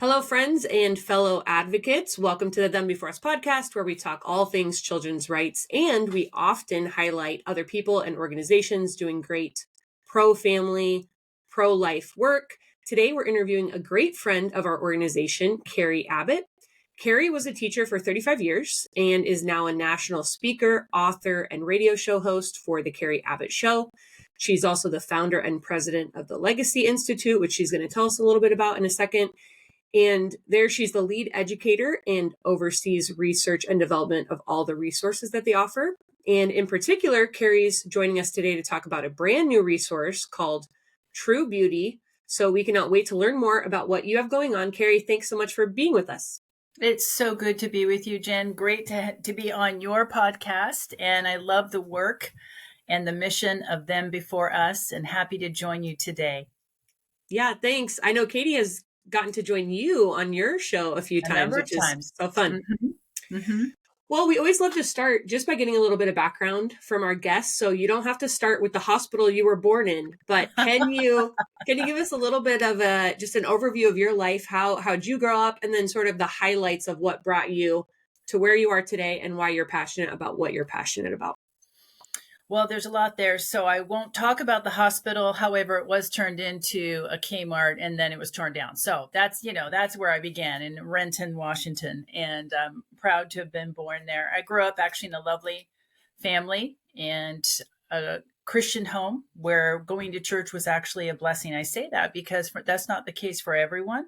Hello, friends and fellow advocates. Welcome to the Them Before Us podcast, where we talk all things children's rights, and we often highlight other people and organizations doing great pro-family, pro-life work. Today, we're interviewing a great friend of our organization, Carrie Abbott. Carrie was a teacher for 35 years and is now a national speaker, author, and radio show host for The Carrie Abbott Show. She's also the founder and president of the Legacy Institute, which she's going to tell us a little bit about in a second. And there she's the lead educator and oversees research and development of all the resources that they offer. And in particular, Carrie's joining us today to talk about a brand new resource called True Beauty. So we cannot wait to learn more about what you have going on. Carrie, thanks so much for being with us. It's so good to be with you, Jen. Great to be on your podcast. And I love the work and the mission of Them Before Us, and happy to join you today. Yeah, thanks. I know Katie has gotten to join you on your show a few times, which is so fun. Mm-hmm. Mm-hmm. Well, we always love to start just by getting a little bit of background from our guests. So you don't have to start with the hospital you were born in, but can you give us a little bit of just an overview of your life? How'd you grow up, and then sort of the highlights of what brought you to where you are today and why you're passionate about what you're passionate about? Well, there's a lot there, so I won't talk about the hospital. However, it was turned into a Kmart and then it was torn down. So that's where I began, in Renton, Washington, and I'm proud to have been born there. I grew up actually in a lovely family and a Christian home where going to church was actually a blessing. I say that because that's not the case for everyone.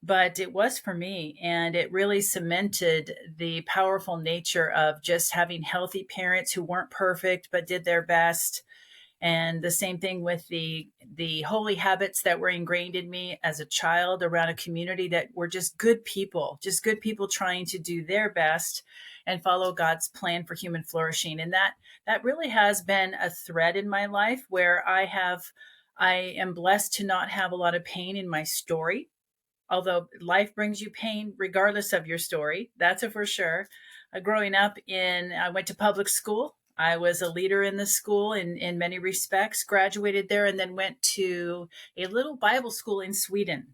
But it was for me, and it really cemented the powerful nature of just having healthy parents who weren't perfect but did their best. And the same thing with the holy habits that were ingrained in me as a child around a community that were just good people trying to do their best and follow God's plan for human flourishing. And that really has been a thread in my life, where I am blessed to not have a lot of pain in my story. Although life brings you pain regardless of your story, that's for sure. Growing up I went to public school. I was a leader in the school in many respects, graduated there, and then went to a little Bible school in Sweden,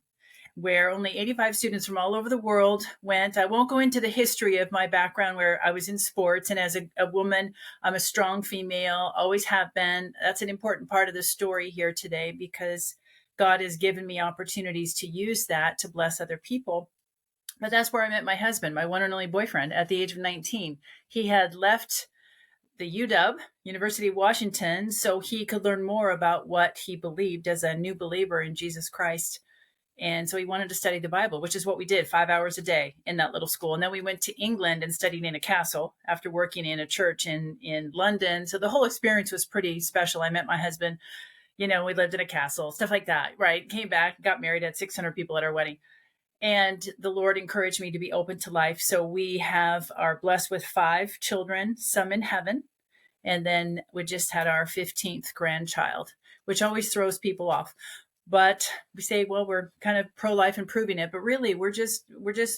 where only 85 students from all over the world went. I won't go into the history of my background, where I was in sports, and as a woman, I'm a strong female, always have been. That's an important part of the story here today, because God has given me opportunities to use that to bless other people. But that's where I met my husband, my one and only boyfriend, at the age of 19. He had left the UW, University of Washington, so he could learn more about what he believed as a new believer in Jesus Christ. And so he wanted to study the Bible, which is what we did 5 hours a day in that little school. And then we went to England and studied in a castle after working in a church in London. So the whole experience was pretty special. I met my husband. We lived in a castle, stuff like that, right? Came back, got married, had 600 people at our wedding. And the Lord encouraged me to be open to life. So we are blessed with 5 children, some in heaven. And then we just had our 15th grandchild, which always throws people off. But we say, well, we're kind of pro-life and proving it. But really, we're just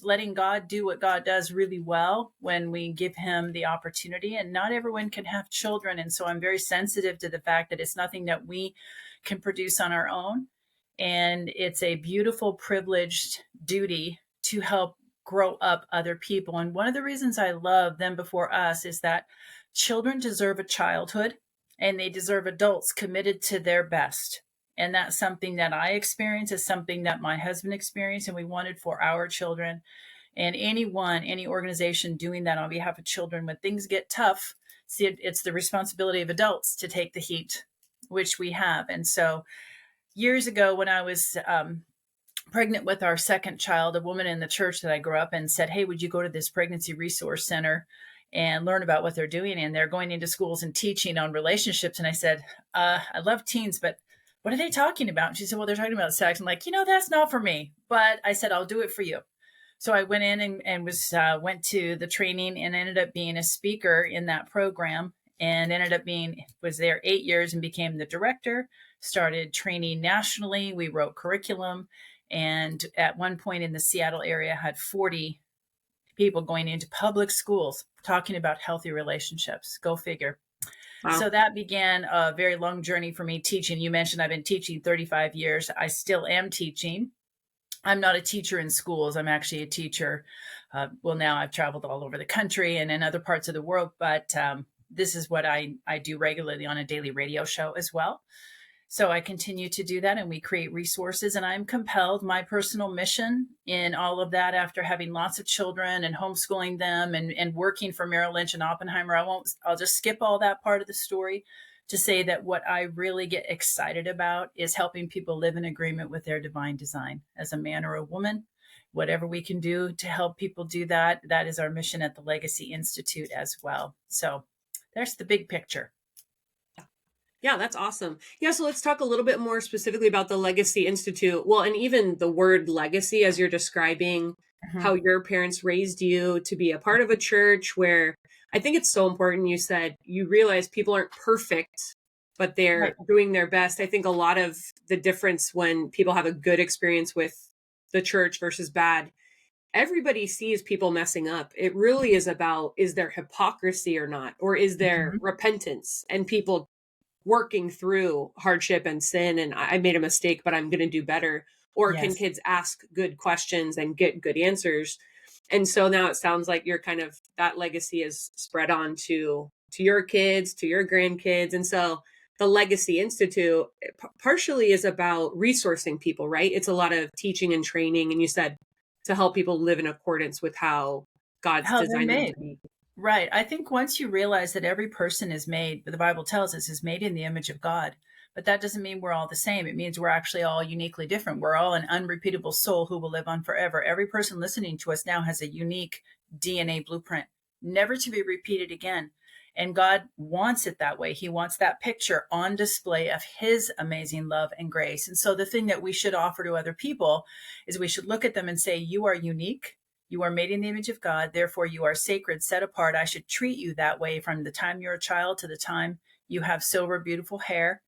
letting God do what God does really well when we give him the opportunity. And not everyone can have children. And so I'm very sensitive to the fact that it's nothing that we can produce on our own. And it's a beautiful, privileged duty to help grow up other people. And one of the reasons I love Them Before Us is that children deserve a childhood, and they deserve adults committed to their best. And that's something that I experienced, is something that my husband experienced, and we wanted for our children. And any organization doing that on behalf of children, when things get tough, it's the responsibility of adults to take the heat, which we have. And so years ago, when I was pregnant with our second child, a woman in the church that I grew up in said, hey, would you go to this pregnancy resource center and learn about what they're doing? And they're going into schools and teaching on relationships. And I said, I love teens, but what are they talking about? And she said, well, they're talking about sex. I'm like, that's not for me. But I said, I'll do it for you. So I went in and went to the training and ended up being a speaker in that program, and was there 8 years and became the director, started training nationally. We wrote curriculum. And at one point in the Seattle area, had 40 people going into public schools talking about healthy relationships. Go figure. Wow. So that began a very long journey for me teaching. You mentioned I've been teaching 35 years. I still am teaching. I'm not a teacher in schools. I'm actually a teacher. Well, now I've traveled all over the country and in other parts of the world, but this is what I do regularly on a daily radio show as well. So I continue to do that, and we create resources. And I'm compelled, my personal mission in all of that, after having lots of children and homeschooling them and working for Merrill Lynch and Oppenheimer, I'll just skip all that part of the story to say that what I really get excited about is helping people live in agreement with their divine design as a man or a woman. Whatever we can do to help people do that, that is our mission at the Legacy Institute as well. So there's the big picture. Yeah, that's awesome. Yeah, so let's talk a little bit more specifically about the Legacy Institute. Well, and even the word legacy, as you're describing how your parents raised you to be a part of a church where I think it's so important. You said you realize people aren't perfect, but they're doing their best. I think a lot of the difference when people have a good experience with the church versus bad, everybody sees people messing up. It really is about, is there hypocrisy or not? Or is there repentance and people working through hardship and sin and I made a mistake, but I'm going to do better? Or can kids ask good questions and get good answers? And so now it sounds like you're kind of, that legacy is spread on to your kids, to your grandkids. And so the Legacy Institute partially is about resourcing people, right? It's a lot of teaching and training. And you said to help people live in accordance with how God's they're designed them made. to be. Right. I think once you realize that every person is made, the Bible tells us, is made in the image of God. But that doesn't mean we're all the same. It means we're actually all uniquely different. We're all an unrepeatable soul who will live on forever. Every person listening to us now has a unique DNA blueprint, never to be repeated again. And God wants it that way. He wants that picture on display of his amazing love and grace. And so the thing that we should offer to other people is we should look at them and say, you are unique. You are made in the image of God. Therefore, you are sacred, set apart. I should treat you that way from the time you're a child to the time you have silver, beautiful hair.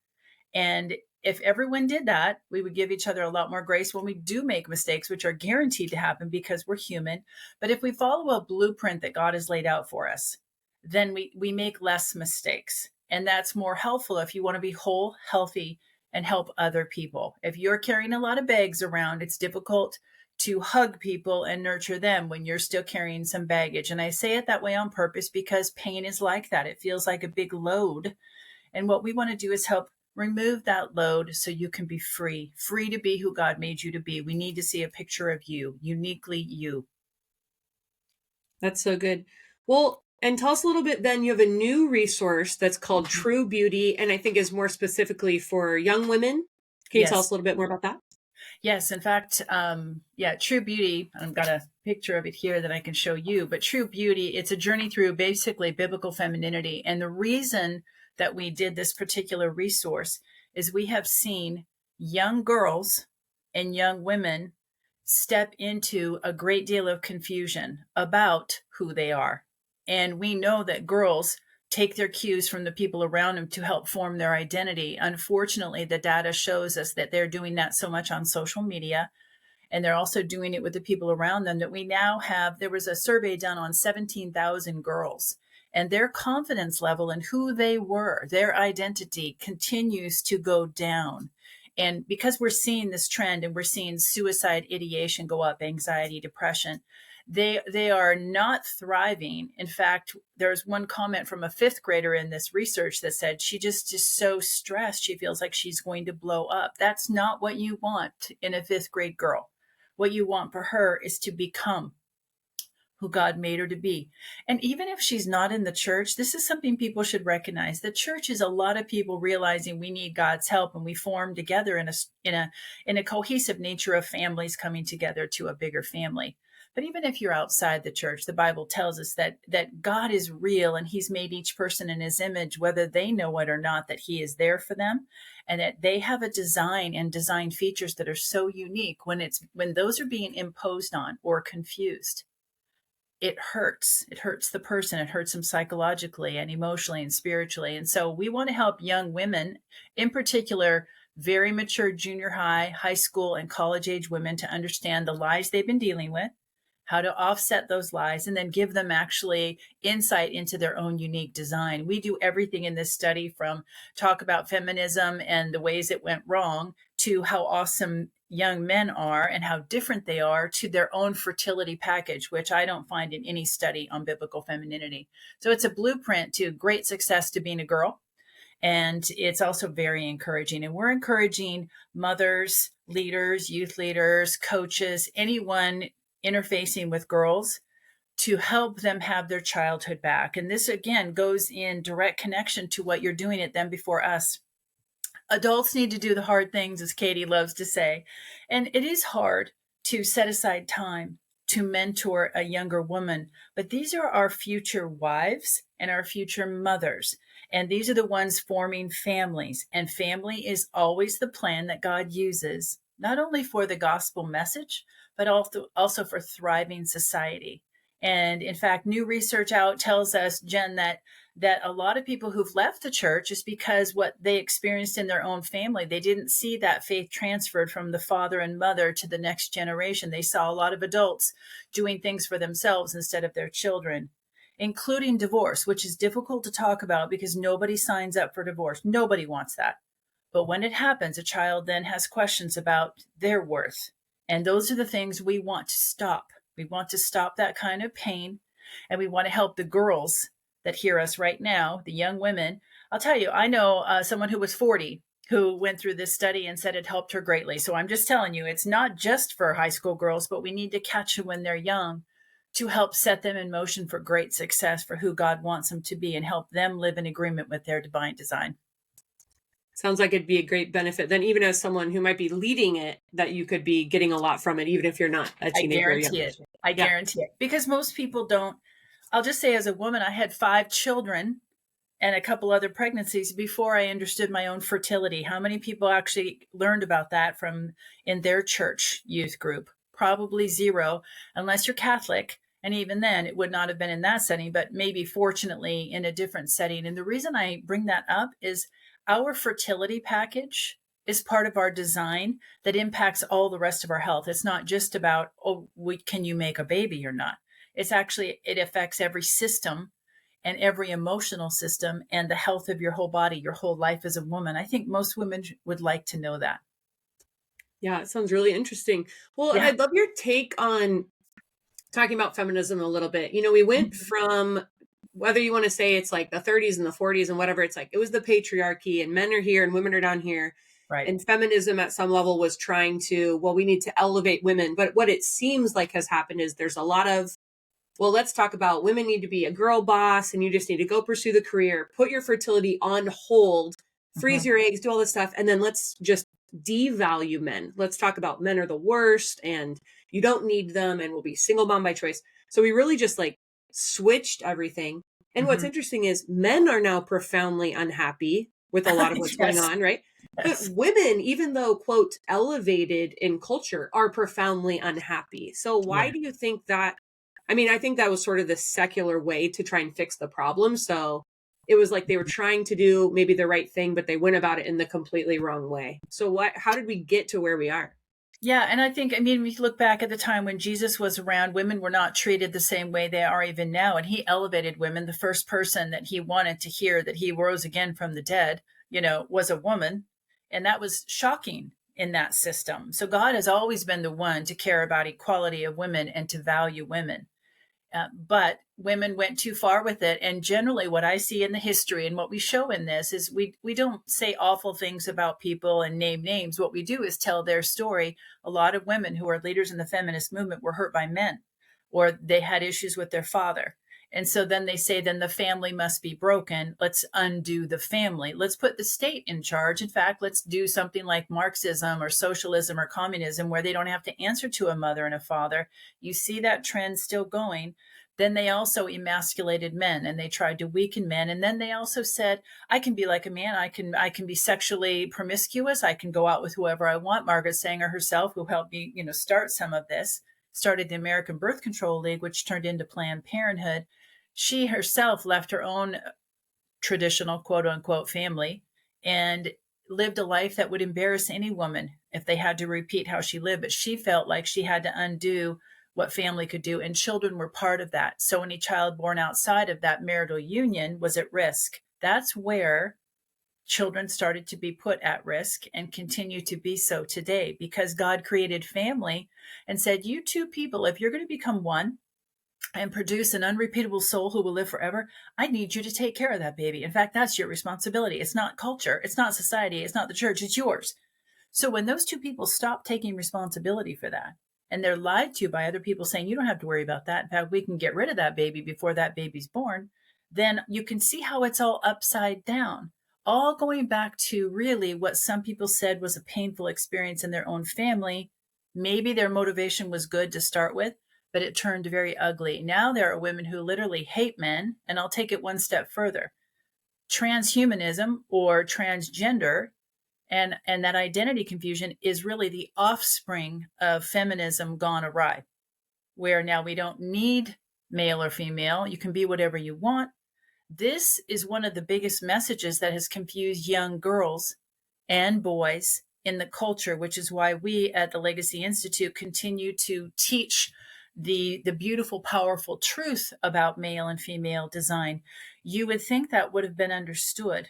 And if everyone did that, we would give each other a lot more grace when we do make mistakes, which are guaranteed to happen because we're human. But if we follow a blueprint that God has laid out for us, then we make less mistakes. And that's more helpful if you want to be whole, healthy, and help other people. If you're carrying a lot of bags around, it's difficult to hug people and nurture them when you're still carrying some baggage. And I say it that way on purpose because pain is like that. It feels like a big load. And what we want to do is help remove that load so you can be free to be who God made you to be. We need to see a picture of you, uniquely you. That's so good. Well, and tell us a little bit then, you have a new resource that's called True Beauty, and I think is more specifically for young women. Can you tell us a little bit more about that? Yes, in fact, True Beauty, I've got a picture of it here that I can show you, but True Beauty, it's a journey through basically biblical femininity. And the reason that we did this particular resource is we have seen young girls and young women step into a great deal of confusion about who they are. And we know that girls take their cues from the people around them to help form their identity. Unfortunately, the data shows us that they're doing that so much on social media. And they're also doing it with the people around them that we now have. There was a survey done on 17,000 girls, and their confidence level in who they were, their identity continues to go down. And because we're seeing this trend and we're seeing suicide ideation go up, anxiety, depression, they are not thriving. In fact, there's one comment from a fifth grader in this research that said she just is so stressed. She feels like she's going to blow up. That's not what you want in a fifth grade girl. What you want for her is to become who God made her to be. And even if she's not in the church, this is something people should recognize. The church is a lot of people realizing we need God's help, and we form together in a cohesive nature of families coming together to a bigger family. But even if you're outside the church, the Bible tells us that God is real, and he's made each person in his image, whether they know it or not, that he is there for them, and that they have a design and design features that are so unique. When those are being imposed on or confused, it hurts. It hurts the person. It hurts them psychologically and emotionally and spiritually. And so we want to help young women, in particular, very mature junior high, high school, and college age women, to understand the lies they've been dealing with, how to offset those lies, and then give them actually insight into their own unique design. We do everything in this study from talk about feminism and the ways it went wrong to how awesome young men are and how different they are to their own fertility package, which I don't find in any study on biblical femininity. So it's a blueprint to great success to being a girl. And it's also very encouraging. And we're encouraging mothers, leaders, youth leaders, coaches, anyone interfacing with girls to help them have their childhood back. And this, again, goes in direct connection to what you're doing at Them Before Us. Adults need to do the hard things, as Katie loves to say. And it is hard to set aside time to mentor a younger woman, but these are our future wives and our future mothers. And these are the ones forming families. And family is always the plan that God uses, not only for the gospel message, but also for thriving society. And in fact, new research out tells us, Jen, that a lot of people who've left the church is because what they experienced in their own family, they didn't see that faith transferred from the father and mother to the next generation. They saw a lot of adults doing things for themselves instead of their children, including divorce, which is difficult to talk about because nobody signs up for divorce. Nobody wants that. But when it happens, a child then has questions about their worth. And those are the things we want to stop. We want to stop that kind of pain. And we want to help the girls that hear us right now, the young women. I'll tell you, I know someone who was 40 who went through this study and said it helped her greatly. So I'm just telling you, it's not just for high school girls, but we need to catch them when they're young to help set them in motion for great success for who God wants them to be and help them live in agreement with their divine design. Sounds like it'd be a great benefit. Then even as someone who might be leading it, that you could be getting a lot from it, even if you're not a teenager. I guarantee it. I guarantee it. Because most people don't. I'll just say, as a woman, I had 5 children and a couple other pregnancies before I understood my own fertility. How many people actually learned about that from in their church youth group? Probably zero, unless you're Catholic. And even then, it would not have been in that setting, but maybe fortunately in a different setting. And the reason I bring that up is our fertility package is part of our design that impacts all the rest of our health. It's not just about, can you make a baby or not? It's actually, it affects every system and every emotional system and the health of your whole body, your whole life as a woman. I think most women would like to know that. Yeah, it sounds really interesting. Well, Yeah. I'd love your take on talking about feminism a little bit. We went from, whether you want to say it's like the 30s and the 40s and whatever, it's like it was the patriarchy and men are here and women are down here. Right. And feminism at some level was trying to, we need to elevate women. But what it seems like has happened is there's a lot of, let's talk about women need to be a girl boss and you just need to go pursue the career, put your fertility on hold, freeze your eggs, do all this stuff. And then let's just devalue men. Let's talk about men are the worst and you don't need them and we'll be single mom by choice. So we really just switched everything. And what's interesting is men are now profoundly unhappy with a lot of what's going on, right? Yes. But women, even though, quote, elevated in culture, are profoundly unhappy. So why do you think that? I mean, I think that was sort of the secular way to try and fix the problem. So it was like they were trying to do maybe the right thing, but they went about it in the completely wrong way. So how did we get to where we are? Yeah. And I think, if you look back at the time when Jesus was around, women were not treated the same way they are even now. And he elevated women. The first person that he wanted to hear that he rose again from the dead, was a woman. And that was shocking in that system. So God has always been the one to care about equality of women and to value women. But women went too far with it. And generally what I see in the history and what we show in this is we don't say awful things about people and name names. What we do is tell their story. A lot of women who are leaders in the feminist movement were hurt by men, or they had issues with their father. And so then they say, then the family must be broken. Let's undo the family. Let's put the state in charge. In fact, let's do something like Marxism or socialism or communism where they don't have to answer to a mother and a father. You see that trend still going. Then they also emasculated men and they tried to weaken men. And then they also said, I can be like a man. I can be sexually promiscuous. I can go out with whoever I want. Margaret Sanger herself, who helped me, start some of this, started the American Birth Control League, which turned into Planned Parenthood. She herself left her own traditional quote unquote family and lived a life that would embarrass any woman if they had to repeat how she lived. But she felt like she had to undo what family could do, and children were part of that. So any child born outside of that marital union was at risk. That's where children started to be put at risk and continue to be so today, because God created family and said, you two people, if you're going to become one and produce an unrepeatable soul who will live forever, I need you to take care of that baby. In fact, that's your responsibility. It's not culture. It's not society. It's not the church. It's yours. So when those two people stop taking responsibility for that, and they're lied to by other people saying, you don't have to worry about that. In fact, we can get rid of that baby before that baby's born. Then you can see how it's all upside down, all going back to really what some people said was a painful experience in their own family. Maybe their motivation was good to start with, but it turned very ugly. Now there are women who literally hate men. And I'll take it one step further. Transhumanism or transgender and that identity confusion is really the offspring of feminism gone awry, where now we don't need male or female. You can be whatever you want. This is one of the biggest messages that has confused young girls and boys in the culture, which is why we at the Legacy Institute continue to teach the beautiful, powerful truth about male and female design. You would think that would have been understood.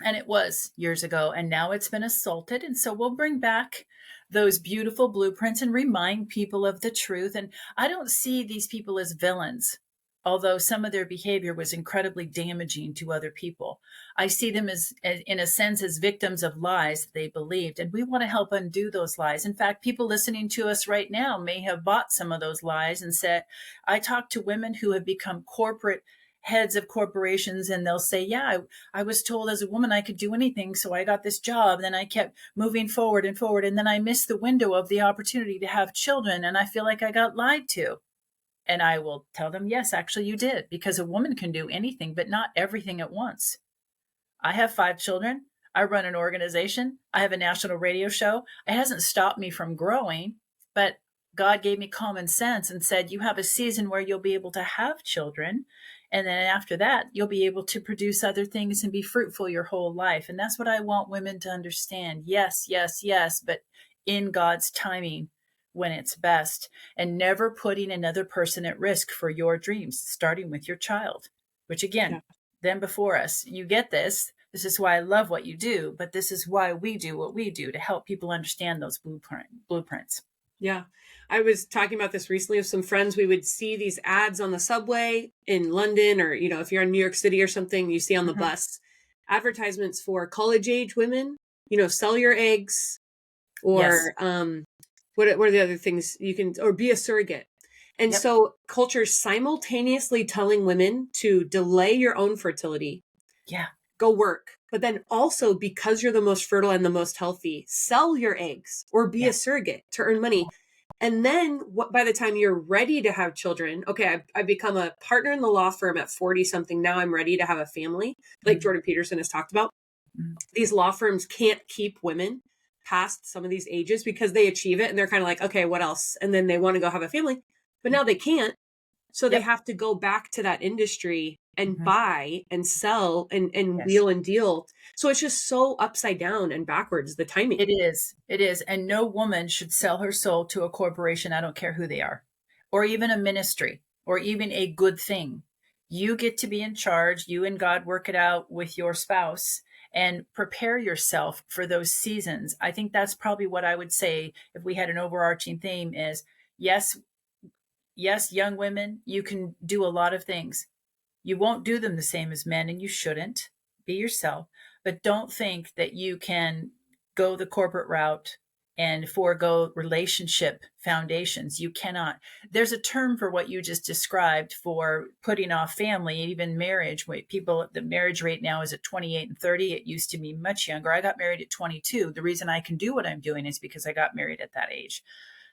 And it was years ago, and now it's been assaulted. And so we'll bring back those beautiful blueprints and remind people of the truth. And I don't see these people as villains, although some of their behavior was incredibly damaging to other people. I see them as in a sense, as victims of lies that they believed. And we want to help undo those lies. In fact, people listening to us right now may have bought some of those lies and said, I talk to women who have become corporate heads of corporations, and they'll say, yeah, I was told as a woman I could do anything, so I got this job. And then I kept moving forward and forward, and then I missed the window of the opportunity to have children, and I feel like I got lied to. And I will tell them, yes, actually you did, because a woman can do anything, but not everything at once. I have 5 children. I run an organization. I have a national radio show. It hasn't stopped me from growing, but God gave me common sense and said, you have a season where you'll be able to have children. And then after that, you'll be able to produce other things and be fruitful your whole life. And that's what I want women to understand. Yes, yes, yes, but in God's timing when it's best, and never putting another person at risk for your dreams, starting with your child, which again, them before us, you get this. This is why I love what you do, but this is why we do what we do, to help people understand those blueprints. Yeah. I was talking about this recently with some friends. We would see these ads on the subway in London, or, if you're in New York City or something, you see on the bus advertisements for college age women, sell your eggs, or what are the other things you can, or be a surrogate. And so culture's simultaneously telling women to delay your own fertility. Yeah. Go work. But then also, because you're the most fertile and the most healthy, sell your eggs or be a surrogate to earn money. And then by the time you're ready to have children, okay, I've become a partner in the law firm at 40 something. Now I'm ready to have a family, like Jordan Peterson has talked about. These law firms can't keep women past some of these ages because they achieve it and they're kind of like, okay, what else? And then they want to go have a family, but now they can't. So they have to go back to that industry and buy and sell and wheel and deal. So it's just so upside down and backwards, the timing. It is. It is. And no woman should sell her soul to a corporation. I don't care who they are, or even a ministry, or even a good thing. You get to be in charge. You and God work it out with your spouse and prepare yourself for those seasons. I think that's probably what I would say if we had an overarching theme is, yes, young women, you can do a lot of things. You won't do them the same as men, and you shouldn't. Be yourself, but don't think that you can go the corporate route and forego relationship foundations. You cannot. There's a term for what you just described for putting off family, even marriage. The marriage rate now is at 28 and 30. It used to be much younger. I got married at 22. The reason I can do what I'm doing is because I got married at that age.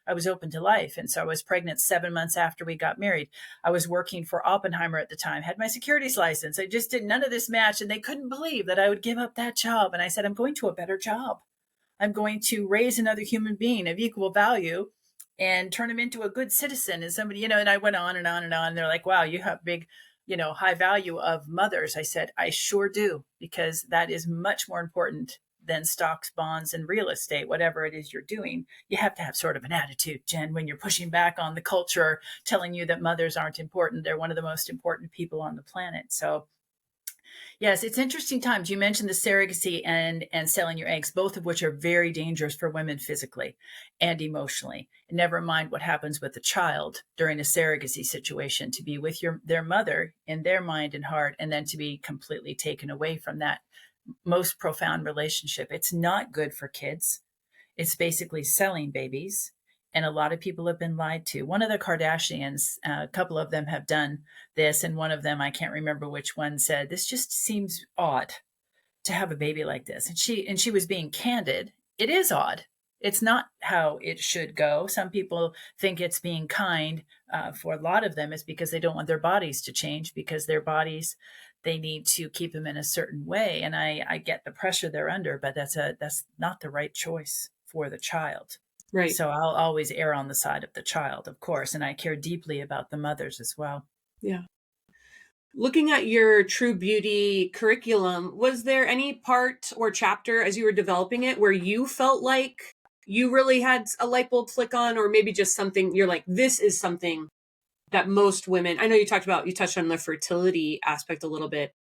I was open to life. And so I was pregnant 7 months after we got married. I was working for Oppenheimer at the time, had my securities license. I just did none of this match, and they couldn't believe that I would give up that job. And I said, I'm going to a better job. I'm going to raise another human being of equal value and turn him into a good citizen. And somebody, and I went on and on and on. They're like, wow, you have big, high value of mothers. I said, I sure do, because that is much more important than stocks, bonds, and real estate, whatever it is you're doing. You have to have sort of an attitude, Jen, when you're pushing back on the culture, telling you that mothers aren't important. They're one of the most important people on the planet. So yes, it's interesting times. You mentioned the surrogacy and selling your eggs, both of which are very dangerous for women physically and emotionally. And never mind what happens with the child during a surrogacy situation, to be with their mother in their mind and heart, and then to be completely taken away from that most profound relationship. It's not good for kids. It's basically selling babies. And a lot of people have been lied to. One of the Kardashians, a couple of them have done this. And one of them, I can't remember which one, said, this just seems odd to have a baby like this. And she was being candid. It is odd. It's not how it should go. Some people think it's being kind. For a lot of them, it's because they don't want their bodies to change, because their bodies, they need to keep them in a certain way. And I get the pressure they're under, but that's not the right choice for the child. Right. So I'll always err on the side of the child, of course, and I care deeply about the mothers as well. Yeah. Looking at your True Beauty curriculum, was there any part or chapter as you were developing it where you felt like you really had a light bulb flick on, or maybe just something you're like, this is something that most women, I know you touched on the fertility aspect a little bit,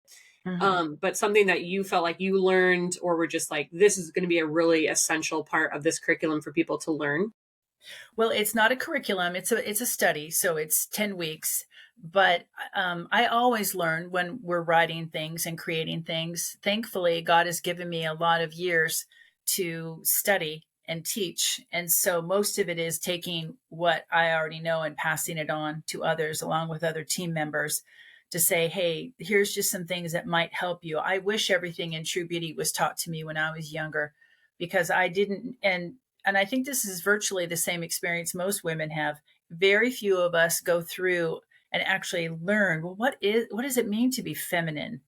but something that you felt like you learned, or were just like, this is going to be a really essential part of this curriculum for people to learn? Well, it's not a curriculum. It's a study. So it's 10 weeks. But I always learn when we're writing things and creating things. Thankfully, God has given me a lot of years to study and teach. And so most of it is taking what I already know and passing it on to others, along with other team members, to say, hey, here's just some things that might help you. I wish everything in True Beauty was taught to me when I was younger, because I didn't. And I think this is virtually the same experience most women have. Very few of us go through and actually learn, well, what does it mean to be feminine?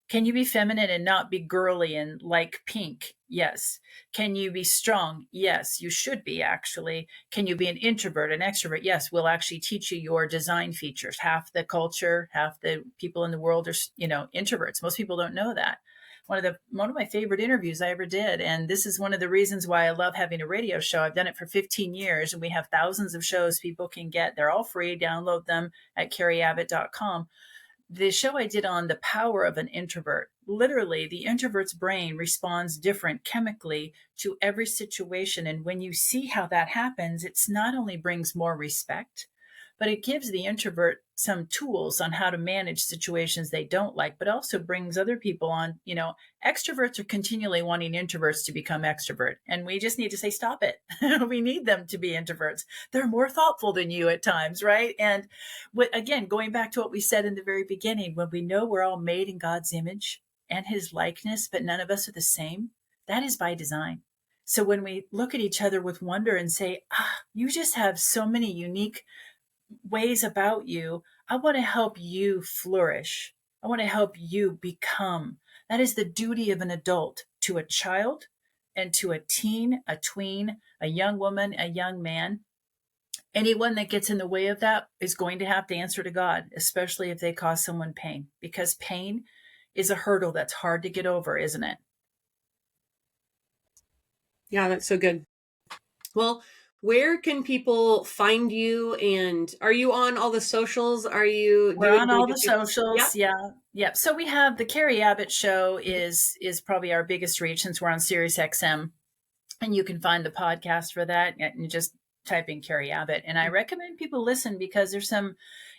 Can you be feminine and not be girly and like pink? Yes. Can you be strong? Yes, you should be, actually. Can you be an introvert, an extrovert? Yes, we'll actually teach you your design features. Half the culture, half the people in the world are, introverts. Most people don't know that. One of my favorite interviews I ever did, and this is one of the reasons why I love having a radio show. I've done it for 15 years, and we have thousands of shows people can get. They're all free. Download them at carrieabbott.com. The show I did on the power of an introvert. Literally, the introvert's brain responds different chemically to every situation. And when you see how that happens, it's not only brings more respect, but it gives the introvert some tools on how to manage situations they don't like, but also brings other people on. Extroverts are continually wanting introverts to become extrovert. And we just need to say, stop it. We need them to be introverts. They're more thoughtful than you at times, right? And again, going back to what we said in the very beginning, when we know we're all made in God's image and his likeness, but none of us are the same, that is by design. So when we look at each other with wonder and say, you just have so many unique ways about you, I want to help you flourish. I want to help you become. That is the duty of an adult to a child and to a teen, a tween, a young woman, a young man. Anyone that gets in the way of that is going to have to answer to God, especially if they cause someone pain, because pain is a hurdle that's hard to get over, isn't it? Yeah, that's so good. Well, where can people find you? And are you on all the socials? We're on all the socials. Yeah. Yep. So we have the Carrie Abbott show is probably our biggest reach, since we're on Sirius XM, and you can find the podcast for that and just type in Carrie Abbott. And I recommend people listen, because there's some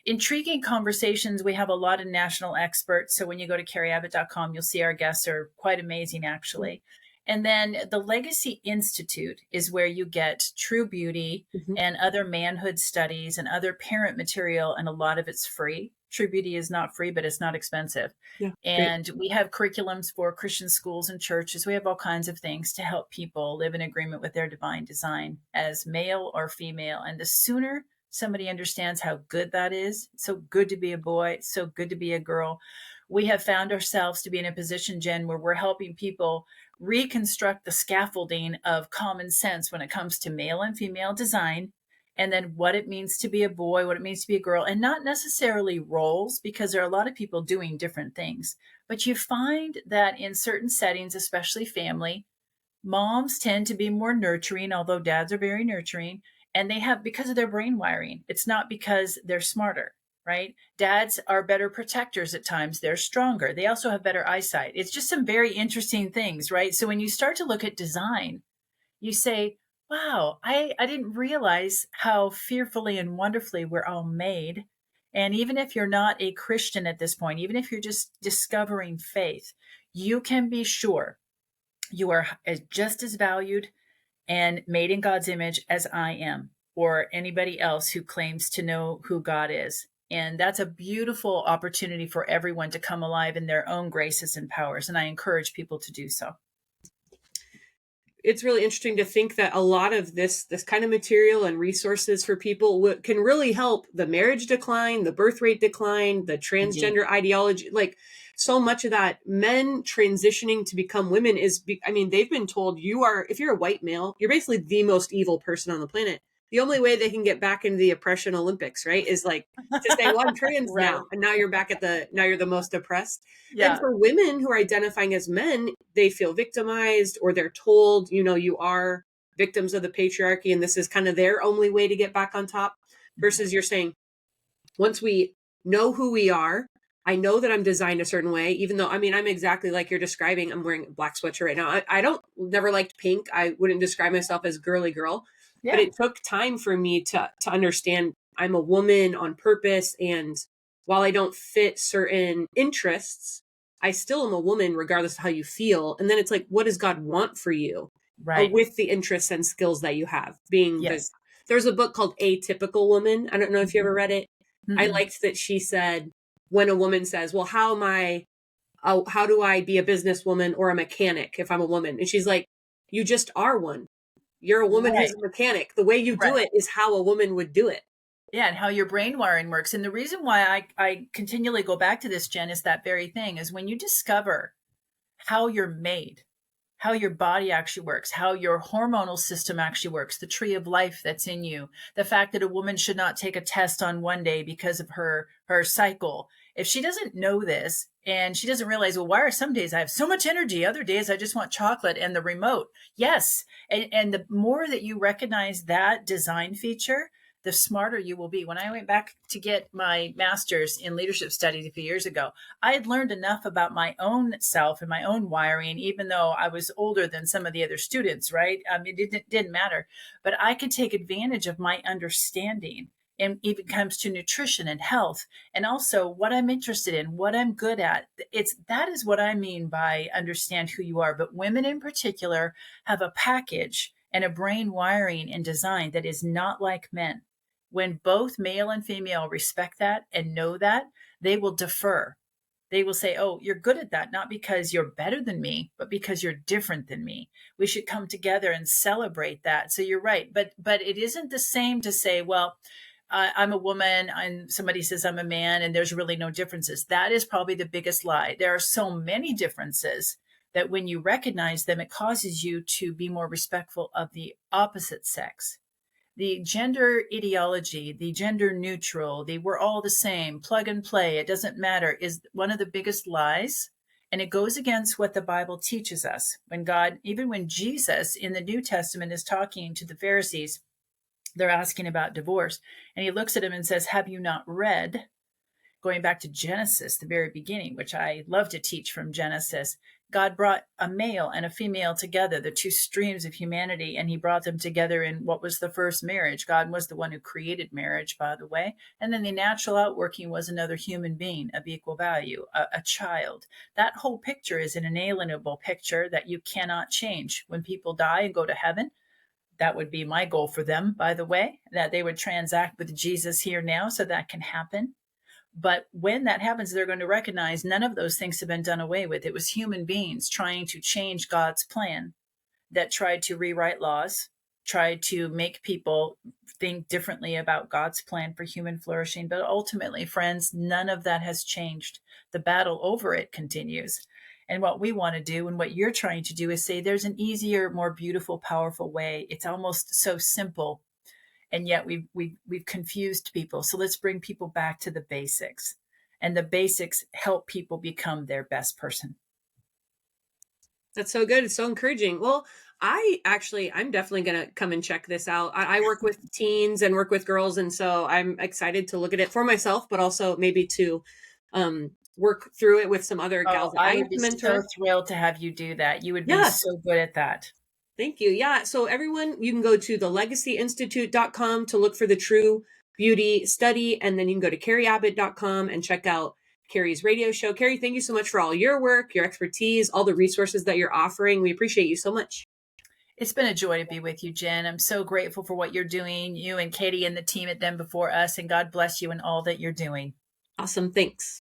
intriguing conversations. We have a lot of national experts. So when you go to carrieabbott.com, you'll see our guests are quite amazing, actually. And then the Legacy Institute is where you get True Beauty and other manhood studies and other parent material, and a lot of it's free. True Beauty is not free, but it's not expensive. Yeah, and we have curriculums for Christian schools and churches. We have all kinds of things to help people live in agreement with their divine design as male or female. And the sooner somebody understands how good that is, it's so good to be a boy, it's so good to be a girl. We have found ourselves to be in a position, Jen, where we're helping people reconstruct the scaffolding of common sense when it comes to male and female design, and then what it means to be a boy, what it means to be a girl, and not necessarily roles, because there are a lot of people doing different things. But you find that in certain settings, especially family, moms tend to be more nurturing, although dads are very nurturing, and they have, because of their brain wiring. It's not because they're smarter, right? Dads are better protectors at times. They're stronger. They also have better eyesight. It's just some very interesting things, right? So when you start to look at design, you say, wow, I didn't realize how fearfully and wonderfully we're all made. And even if you're not a Christian at this point, even if you're just discovering faith, you can be sure you are just as valued and made in God's image as I am, or anybody else who claims to know who God is. And that's a beautiful opportunity for everyone to come alive in their own graces and powers. And I encourage people to do so. It's really interesting to think that a lot of this kind of material and resources for people can really help the marriage decline, the birth rate decline, the transgender Indeed. ideology. Like, so much of that, men transitioning to become women I mean, they've been told, if you're a white male, you're basically the most evil person on the planet. The only way they can get back into the oppression Olympics, right, is like to say, well, I'm trans Right. now. And now you're back now you're the most oppressed. And Yeah. for women who are identifying as men, they feel victimized, or they're told, you are victims of the patriarchy and this is kind of their only way to get back on top. Versus you're saying, once we know who we are, I know that I'm designed a certain way, even though, I mean, I'm exactly like you're describing. I'm wearing a black sweatshirt right now. I don't never liked pink. I wouldn't describe myself as girly girl, but Yeah. it took time for me to understand I'm a woman on purpose. And while I don't fit certain interests, I still am a woman regardless of how you feel. And then it's like, what does God want for you Right. with the interests and skills that you have? Yes. There's a book called Atypical Woman. I don't know if you ever read it. I Mm-mm. liked that she said, when a woman says, well, how do I be a businesswoman or a mechanic if I'm a woman? And she's like, you just are one. You're a woman who's Right. a mechanic. The way you Right. do it is how a woman would do it. Yeah, and how your brain wiring works. And the reason why I continually go back to this, Jen, is that very thing, is when you discover how you're made, how your body actually works, how your hormonal system actually works, the tree of life that's in you, the fact that a woman should not take a test on one day because of her cycle. If she doesn't know this and she doesn't realize, well, why are some days I have so much energy, other days I just want chocolate and the remote? Yes. And the more that you recognize that design feature, the smarter you will be. When I went back to get my master's in leadership studies a few years ago, I had learned enough about my own self and my own wiring, even though I was older than some of the other students, right? It didn't matter. But I could take advantage of my understanding, and even comes to nutrition and health, and also what I'm interested in, what I'm good at. That is what I mean by understand who you are. But women in particular have a package and a brain wiring and design that is not like men. When both male and female respect that and know that, they will defer. They will say, oh, you're good at that, not because you're better than me, but because you're different than me. We should come together and celebrate that. So you're right. But it isn't the same to say, well, I'm a woman and somebody says I'm a man and there's really no differences. That is probably the biggest lie. There are so many differences that when you recognize them, it causes you to be more respectful of the opposite sex. The gender ideology, the gender neutral, the we're all the same, plug and play, it doesn't matter, is one of the biggest lies. And it goes against what the Bible teaches us. Even when Jesus in the New Testament is talking to the Pharisees, they're asking about divorce. And he looks at them and says, have you not read? Going back to Genesis, the very beginning, which I love to teach from Genesis, God brought a male and a female together, the two streams of humanity, and he brought them together in what was the first marriage. God was the one who created marriage, by the way. And then the natural outworking was another human being of equal value, a child. That whole picture is an inalienable picture that you cannot change. When people die and go to heaven, that would be my goal for them, by the way, that they would transact with Jesus here now so that can happen. But when that happens, they're going to recognize none of those things have been done away with. It was human beings trying to change God's plan that tried to rewrite laws, tried to make people think differently about God's plan for human flourishing. But ultimately, friends, none of that has changed. The battle over it continues. And what we want to do and what you're trying to do is say there's an easier, more beautiful, powerful way. It's almost so simple. and yet we've confused people. So let's bring people back to the basics, and the basics help people become their best person. That's so good. It's so encouraging. Well, I'm definitely going to come and check this out. I work with teens and work with girls. And so I'm excited to look at it for myself, but also maybe to work through it with some other Oh, gals that I I would used be to so mentor. thrilled to have you do that. You would be Yes. so good at that. Thank you. Yeah. So everyone, you can go to thelegacyinstitute.com to look for the True Beauty Study. And then you can go to carrieabbott.com and check out Carrie's radio show. Carrie, thank you so much for all your work, your expertise, all the resources that you're offering. We appreciate you so much. It's been a joy to be with you, Jen. I'm so grateful for what you're doing, you and Katie and the team at Them Before Us, and God bless you in all that you're doing. Awesome. Thanks.